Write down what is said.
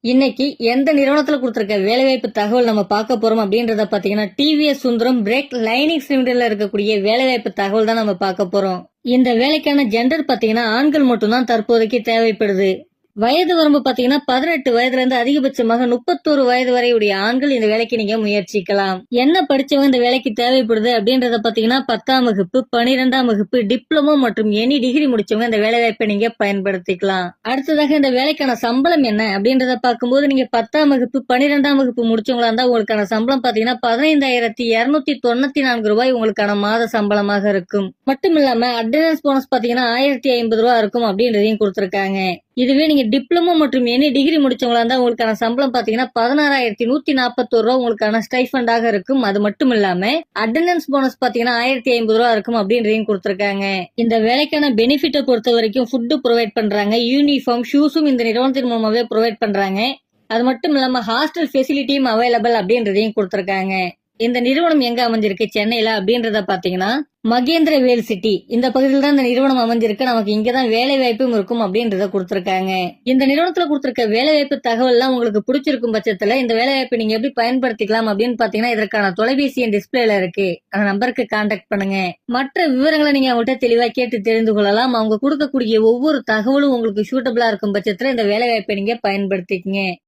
இன்னைக்கு எந்த நிறுவனத்துல கொடுத்திருக்க வேலைவாய்ப்பு தகவல் நம்ம பார்க்க போறோம் அப்படின்றத பாத்தீங்கன்னா டிவிஎஸ் சுந்தரம் பிரேக் லைனிங் சிலிண்டர்ல இருக்கக்கூடிய வேலைவாய்ப்பு தகவல் தான் நம்ம பார்க்க போறோம். இந்த வேலைக்கான ஜெண்டர் பாத்தீங்கன்னா ஆண்கள் மட்டும்தான் தற்போதைக்கு தேவைப்படுது. வயது வரம்பு பாத்தீங்கன்னா 18 வயதுல இருந்து அதிகபட்சமாக 31 வயது வரை உடைய ஆண்கள் இந்த வேலைக்கு நீங்க முயற்சிக்கலாம். என்ன படிச்சவங்க இந்த வேலைக்கு தேவைப்படுது அப்படின்றத பாத்தீங்கன்னா 10ஆம் வகுப்பு, 12ஆம் வகுப்பு, டிப்ளமோ மற்றும் எனி டிகிரி முடிச்சவங்க இந்த வேலை வாய்ப்பை நீங்க பயன்படுத்திக்கலாம். அடுத்ததாக இந்த வேலைக்கான சம்பளம் என்ன அப்படின்றத பார்க்கும்போது நீங்க 10ஆம் வகுப்பு, 12ஆம் வகுப்பு முடிச்சவங்களா இருந்தா உங்களுக்கான சம்பளம் பாத்தீங்கன்னா 15,294 ரூபாய் உங்களுக்கான மாத சம்பளமாக இருக்கும். மட்டும் இல்லாம அட்டெண்டன்ஸ் போனஸ் பாத்தீங்கன்னா 1050 ரூபாய் இருக்கும் அப்படின்றதையும் கொடுத்திருக்காங்க. இதுவே நீங்க டிப்ளமோ மற்றும் எனி டிகிரி முடிச்சவங்களா இருந்தா உங்களுக்கான சம்பளம் பாத்தீங்கன்னா 16,141 ரூபாய் உங்களுக்கான ஸ்டைஃபண்டாக இருக்கும். அது மட்டும் இல்லாம அட்டெண்டன்ஸ் போனஸ் பாத்தீங்கன்னா 1050 ரூபாய் இருக்கும் அப்படின்றதையும் கொடுத்திருக்காங்க. இந்த வேலைக்கான பெனிஃபிட்டை பொறுத்த வரைக்கும் ஃபுட் ப்ரொவைட் பண்றாங்க, யூனிஃபார்ம், ஷூஸும் இந்த நிறுவனத்தின் மூலமாவே ப்ரொவைட் பண்றாங்க. அது மட்டும் இல்லாம ஹாஸ்டல் ஃபெசிலிட்டியும் அவைலபிள் அப்படின்றதையும் கொடுத்திருக்காங்க. இந்த நிறுவனம் எங்க அமைஞ்சிருக்கு சென்னையில அப்படின்றத பாத்தீங்கன்னா மகேந்திர வேல் சிட்டி இந்த பகுதியில் தான் இந்த நிறுவனம் அமைஞ்சிருக்கு. நமக்கு இங்கதான் வேலை வாய்ப்பும் இருக்கும் அப்படின்றத கொடுத்திருக்காங்க. இந்த நிறுவனத்துல கொடுத்திருக்க வேலை வாய்ப்பு தகவல் எல்லாம் உங்களுக்கு பிடிச்சிருக்கும் பட்சத்துல இந்த வேலை வாய்ப்பை நீங்க எப்படி பயன்படுத்திக்கலாம் அப்படின்னு பாத்தீங்கன்னா இதற்கான தொலைபேசி எண் டிஸ்பிளேல இருக்கு. அந்த நம்பருக்கு கான்டாக்ட் பண்ணுங்க. மற்ற விவரங்களை நீங்க அவங்கள்ட்ட தெளிவா கேட்டு தெரிந்து கொள்ளலாம். அவங்க கொடுக்கக்கூடிய ஒவ்வொரு தகவலும் உங்களுக்கு சூட்டபிளா இருக்கும் பட்சத்துல இந்த வேலை வாய்ப்பை நீங்க பயன்படுத்திக்கங்க.